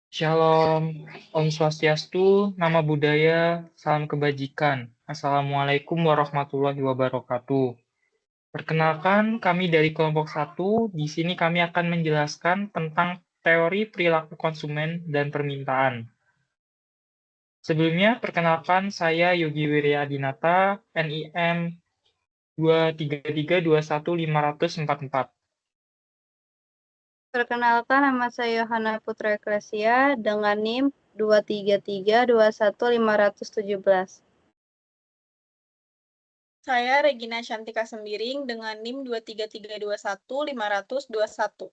Shalom, Om Swastiastu, Nama Budaya, Salam Kebajikan. Assalamualaikum warahmatullahi wabarakatuh. Perkenalkan, kami dari kelompok 1. Di sini kami akan menjelaskan tentang teori perilaku konsumen dan permintaan. Sebelumnya, perkenalkan saya Yogi Wiryadinata, NIM 233215444. Perkenalkan, nama saya Yohana Putra Eklesia dengan NIM 233215117. Saya Regina Shantika Sembiring dengan NIM 233215021.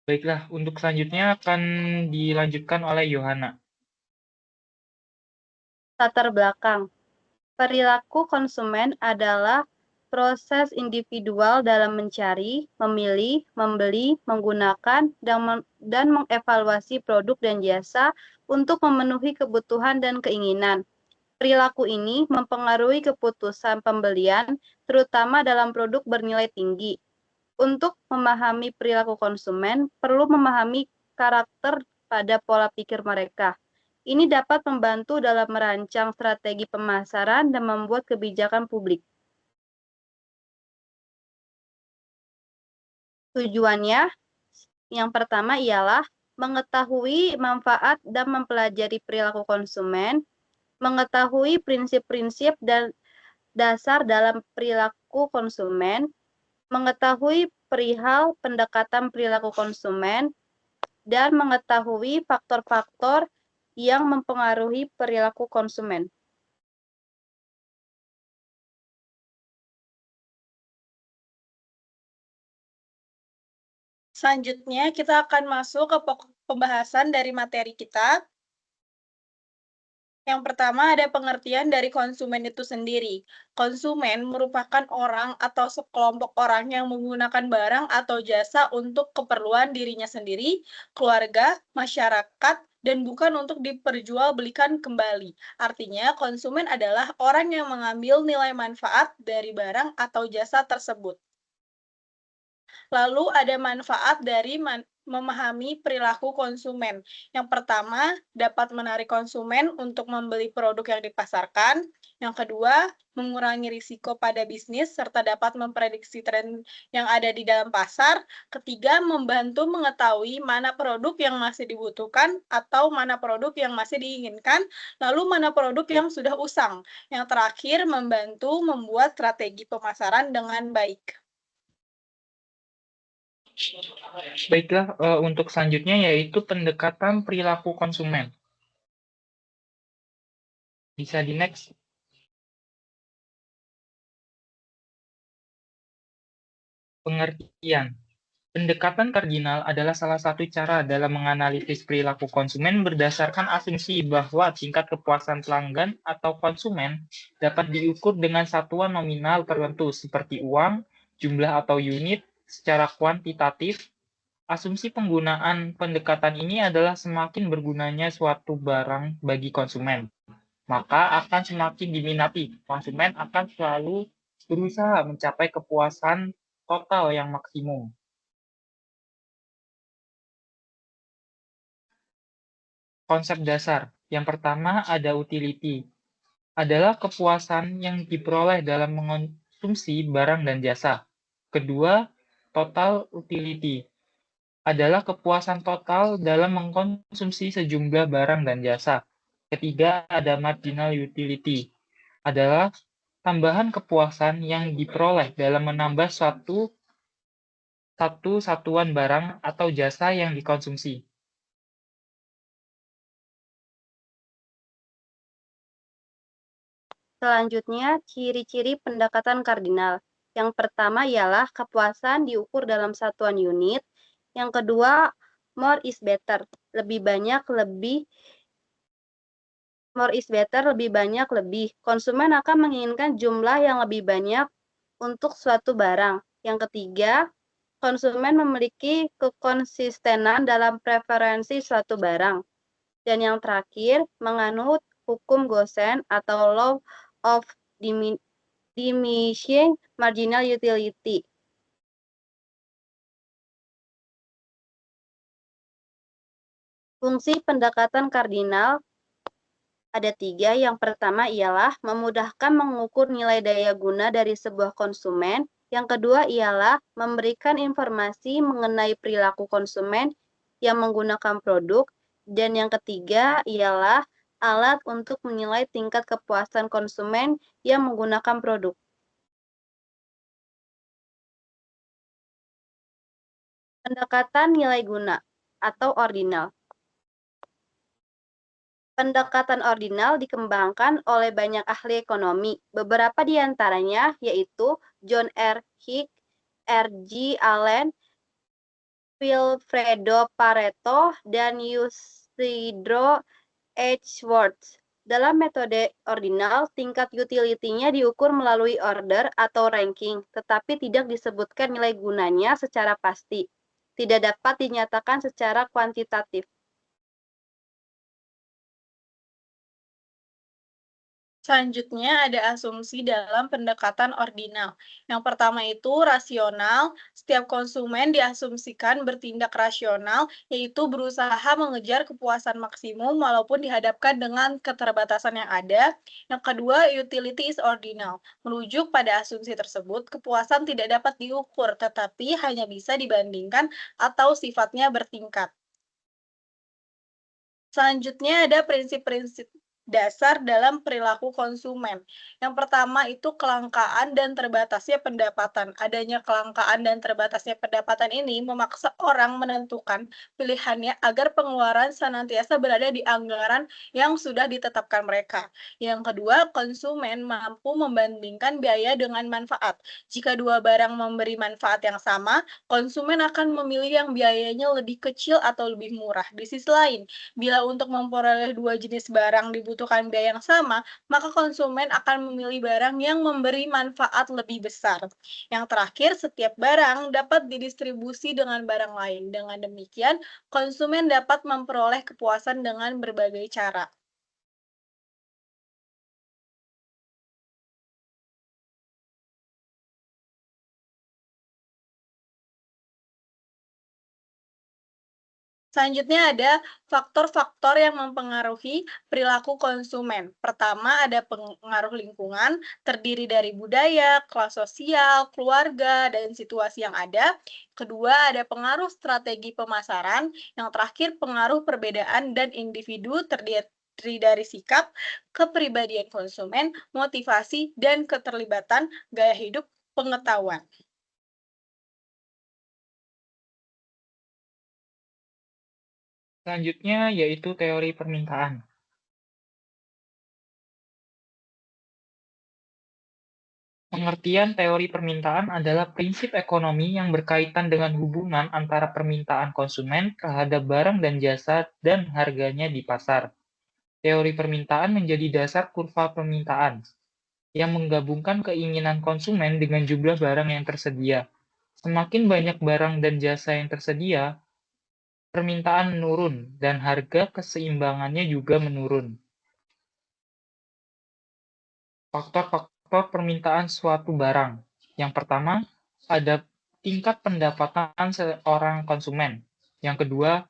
Baiklah, untuk selanjutnya akan dilanjutkan oleh Yohana. Latar belakang. Perilaku konsumen adalah proses individual dalam mencari, memilih, membeli, menggunakan, dan mengevaluasi produk dan jasa untuk memenuhi kebutuhan dan keinginan. Perilaku ini mempengaruhi keputusan pembelian, terutama dalam produk bernilai tinggi. Untuk memahami perilaku konsumen, perlu memahami karakter pada pola pikir mereka. Ini dapat membantu dalam merancang strategi pemasaran dan membuat kebijakan publik. Tujuannya, yang pertama ialah mengetahui manfaat dan mempelajari perilaku konsumen, mengetahui prinsip-prinsip dan dasar dalam perilaku konsumen, mengetahui perihal pendekatan perilaku konsumen, dan mengetahui faktor-faktor yang mempengaruhi perilaku konsumen. Selanjutnya, kita akan masuk ke pokok pembahasan dari materi kita. Yang pertama ada pengertian dari konsumen itu sendiri. Konsumen merupakan orang atau sekelompok orang yang menggunakan barang atau jasa untuk keperluan dirinya sendiri, keluarga, masyarakat, dan bukan untuk diperjualbelikan kembali. Artinya, konsumen adalah orang yang mengambil nilai manfaat dari barang atau jasa tersebut. Lalu ada manfaat dari memahami perilaku konsumen. Yang pertama, dapat menarik konsumen untuk membeli produk yang dipasarkan. Yang kedua, mengurangi risiko pada bisnis serta dapat memprediksi tren yang ada di dalam pasar. Ketiga, membantu mengetahui mana produk yang masih dibutuhkan atau mana produk yang masih diinginkan, lalu mana produk yang sudah usang. Yang terakhir, membantu membuat strategi pemasaran dengan baik. Baiklah, untuk selanjutnya yaitu pendekatan perilaku konsumen. Bisa di next. Pengertian. Pendekatan kardinal adalah salah satu cara dalam menganalisis perilaku konsumen berdasarkan asumsi bahwa tingkat kepuasan pelanggan atau konsumen dapat diukur dengan satuan nominal tertentu seperti uang, jumlah atau unit, secara kuantitatif. Asumsi penggunaan pendekatan ini adalah semakin bergunanya suatu barang bagi konsumen, maka akan semakin diminati. Konsumen akan selalu berusaha mencapai kepuasan total yang maksimum. Konsep dasar. Yang pertama ada utility. Adalah kepuasan yang diperoleh dalam mengonsumsi barang dan jasa. Kedua, total utility. Adalah kepuasan total dalam mengkonsumsi sejumlah barang dan jasa. Ketiga, ada marginal utility. Adalah tambahan kepuasan yang diperoleh dalam menambah satu satuan barang atau jasa yang dikonsumsi. Selanjutnya, ciri-ciri pendekatan kardinal. Yang pertama ialah kepuasan diukur dalam satuan unit. Yang kedua, more is better. Lebih banyak, lebih. More is better, lebih banyak, lebih. Konsumen akan menginginkan jumlah yang lebih banyak untuk suatu barang. Yang ketiga, konsumen memiliki kekonsistenan dalam preferensi suatu barang. Dan yang terakhir, menganut hukum Gosen atau Law of Diminishing Marginal Utility. Fungsi pendekatan kardinal ada 3. Yang pertama ialah memudahkan mengukur nilai daya guna dari sebuah konsumen. Yang kedua ialah memberikan informasi mengenai perilaku konsumen yang menggunakan produk. Dan yang ketiga ialah alat untuk menilai tingkat kepuasan konsumen yang menggunakan produk. Pendekatan nilai guna atau ordinal. Pendekatan ordinal dikembangkan oleh banyak ahli ekonomi. Beberapa di antaranya yaitu John R. Hick, R. G. Allen, Wilfredo Pareto, dan Isidro Edgeworth. Dalam metode ordinal, tingkat utility-nya diukur melalui order atau ranking, tetapi tidak disebutkan nilai gunanya secara pasti. Tidak dapat dinyatakan secara kuantitatif. Selanjutnya ada asumsi dalam pendekatan ordinal. Yang pertama itu rasional. Setiap konsumen diasumsikan bertindak rasional, yaitu berusaha mengejar kepuasan maksimum walaupun dihadapkan dengan keterbatasan yang ada. Yang kedua, utility is ordinal. Merujuk pada asumsi tersebut, kepuasan tidak dapat diukur, tetapi hanya bisa dibandingkan atau sifatnya bertingkat. Selanjutnya ada prinsip-prinsip dasar dalam perilaku konsumen. Yang pertama itu kelangkaan dan terbatasnya pendapatan. Adanya kelangkaan dan terbatasnya pendapatan ini memaksa orang menentukan pilihannya agar pengeluaran senantiasa berada di anggaran yang sudah ditetapkan mereka. Yang kedua, konsumen mampu membandingkan biaya dengan manfaat. Jika dua barang memberi manfaat yang sama, konsumen akan memilih yang biayanya lebih kecil atau lebih murah. Di sisi lain, bila untuk memperoleh dua jenis barang dibutuhkan biaya yang sama, maka konsumen akan memilih barang yang memberi manfaat lebih besar. Yang terakhir, setiap barang dapat didistribusi dengan barang lain. Dengan demikian, konsumen dapat memperoleh kepuasan dengan berbagai cara. Selanjutnya ada faktor-faktor yang mempengaruhi perilaku konsumen. Pertama ada pengaruh lingkungan, terdiri dari budaya, kelas sosial, keluarga, dan situasi yang ada. Kedua ada pengaruh strategi pemasaran. Yang terakhir pengaruh perbedaan dan individu terdiri dari sikap, kepribadian konsumen, motivasi, dan keterlibatan gaya hidup pengetahuan. Selanjutnya yaitu teori permintaan. Pengertian teori permintaan adalah prinsip ekonomi yang berkaitan dengan hubungan antara permintaan konsumen terhadap barang dan jasa dan harganya di pasar. Teori permintaan menjadi dasar kurva permintaan, yang menggabungkan keinginan konsumen dengan jumlah barang yang tersedia. Semakin banyak barang dan jasa yang tersedia, permintaan menurun dan harga keseimbangannya juga menurun. Faktor-faktor permintaan suatu barang. Yang pertama, ada tingkat pendapatan seorang konsumen. Yang kedua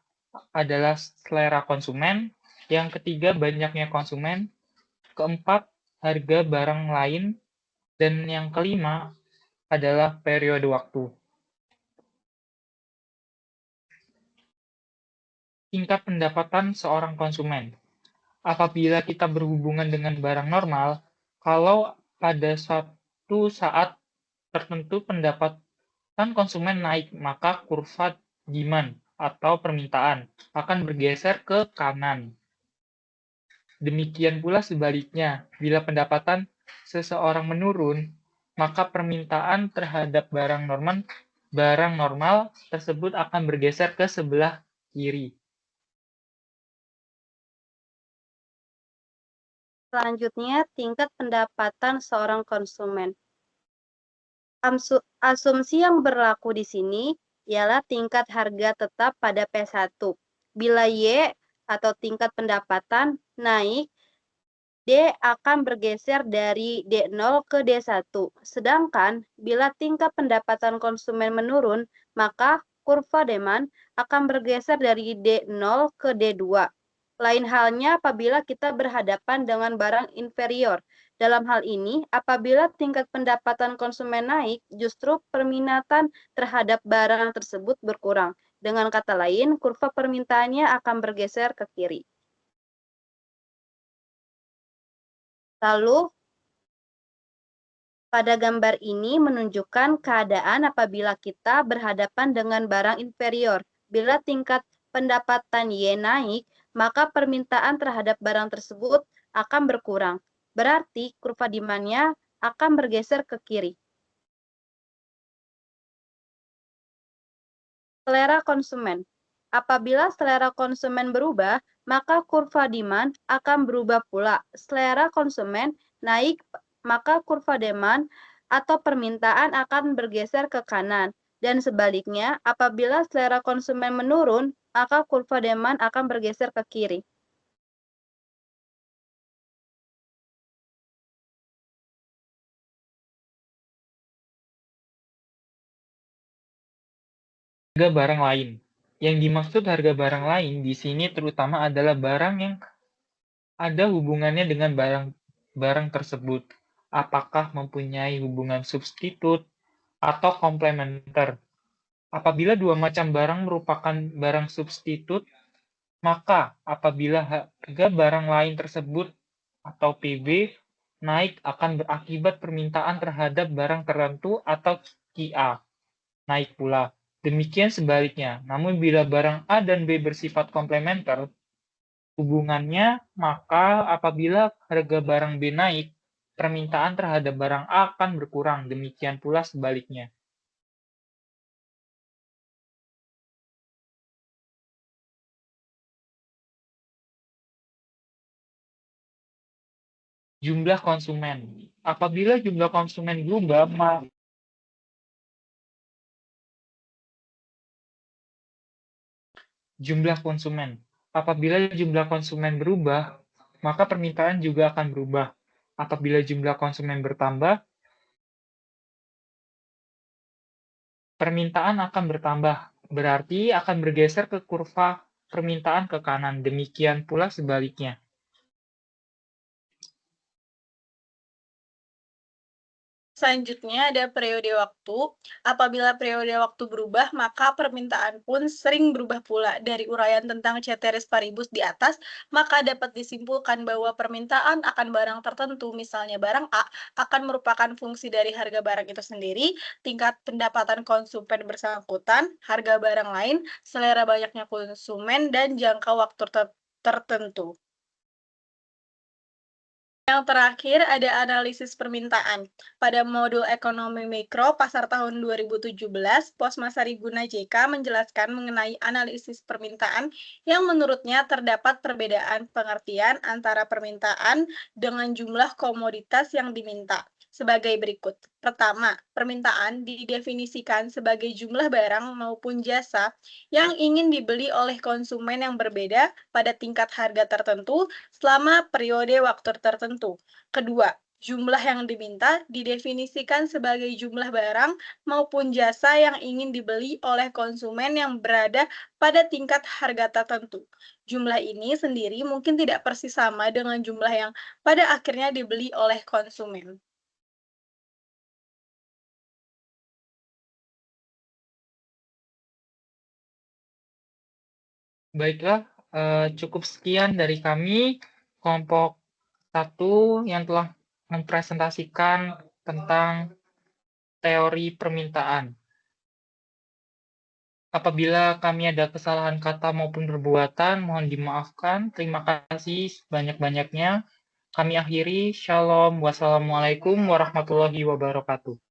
adalah selera konsumen. Yang ketiga, banyaknya konsumen. Keempat, harga barang lain. Dan yang kelima adalah periode waktu. Tingkat pendapatan seorang konsumen. Apabila kita berhubungan dengan barang normal, kalau pada suatu saat tertentu pendapatan konsumen naik, maka kurva demand atau permintaan akan bergeser ke kanan. Demikian pula sebaliknya, bila pendapatan seseorang menurun, maka permintaan terhadap barang normal tersebut akan bergeser ke sebelah kiri. Selanjutnya, tingkat pendapatan seorang konsumen. Asumsi yang berlaku di sini ialah tingkat harga tetap pada P1. Bila Y atau tingkat pendapatan naik, D akan bergeser dari D0 ke D1. Sedangkan bila tingkat pendapatan konsumen menurun, maka kurva demand akan bergeser dari D0 ke D2. Lain halnya apabila kita berhadapan dengan barang inferior. Dalam hal ini, apabila tingkat pendapatan konsumen naik, justru permintaan terhadap barang tersebut berkurang. Dengan kata lain, kurva permintaannya akan bergeser ke kiri. Lalu, pada gambar ini menunjukkan keadaan apabila kita berhadapan dengan barang inferior. Bila tingkat pendapatan Y naik, maka permintaan terhadap barang tersebut akan berkurang. Berarti kurva demand-nya akan bergeser ke kiri. Selera konsumen. Apabila selera konsumen berubah, maka kurva demand akan berubah pula. Selera konsumen naik, maka kurva demand atau permintaan akan bergeser ke kanan. Dan sebaliknya, apabila selera konsumen menurun, maka kurva demand akan bergeser ke kiri. Harga barang lain. Yang dimaksud harga barang lain di sini terutama adalah barang yang ada hubungannya dengan barang tersebut. Apakah mempunyai hubungan substitut atau komplementer. Apabila dua macam barang merupakan barang substitut, maka apabila harga barang lain tersebut atau PB naik akan berakibat permintaan terhadap barang tertentu atau QA naik pula. Demikian sebaliknya, namun bila barang A dan B bersifat komplementer, hubungannya, maka apabila harga barang B naik, permintaan terhadap barang A akan berkurang, demikian pula sebaliknya. Jumlah konsumen. Apabila jumlah konsumen berubah, jumlah konsumen. Apabila jumlah konsumen berubah, maka permintaan juga akan berubah. Apabila jumlah konsumen bertambah, permintaan akan bertambah. Berarti akan bergeser ke kurva permintaan ke kanan. Demikian pula sebaliknya. Selanjutnya ada periode waktu. Apabila periode waktu berubah, maka permintaan pun sering berubah pula. Dari uraian tentang ceteris paribus di atas, maka dapat disimpulkan bahwa permintaan akan barang tertentu, misalnya barang A, akan merupakan fungsi dari harga barang itu sendiri, tingkat pendapatan konsumen bersangkutan, harga barang lain, selera banyaknya konsumen, dan jangka waktu tertentu. Yang terakhir ada analisis permintaan. Pada modul ekonomi mikro pasar tahun 2017, Pos Masari Guna JK menjelaskan mengenai analisis permintaan yang menurutnya terdapat perbedaan pengertian antara permintaan dengan jumlah komoditas yang diminta. Sebagai berikut. Pertama, permintaan didefinisikan sebagai jumlah barang maupun jasa yang ingin dibeli oleh konsumen yang berbeda pada tingkat harga tertentu selama periode waktu tertentu. Kedua, jumlah yang diminta didefinisikan sebagai jumlah barang maupun jasa yang ingin dibeli oleh konsumen yang berada pada tingkat harga tertentu. Jumlah ini sendiri mungkin tidak persis sama dengan jumlah yang pada akhirnya dibeli oleh konsumen. Baiklah, cukup sekian dari kami, kelompok 1 yang telah mempresentasikan tentang teori permintaan. Apabila kami ada kesalahan kata maupun perbuatan, mohon dimaafkan. Terima kasih sebanyak-banyaknya. Kami akhiri. Shalom. Wassalamualaikum warahmatullahi wabarakatuh.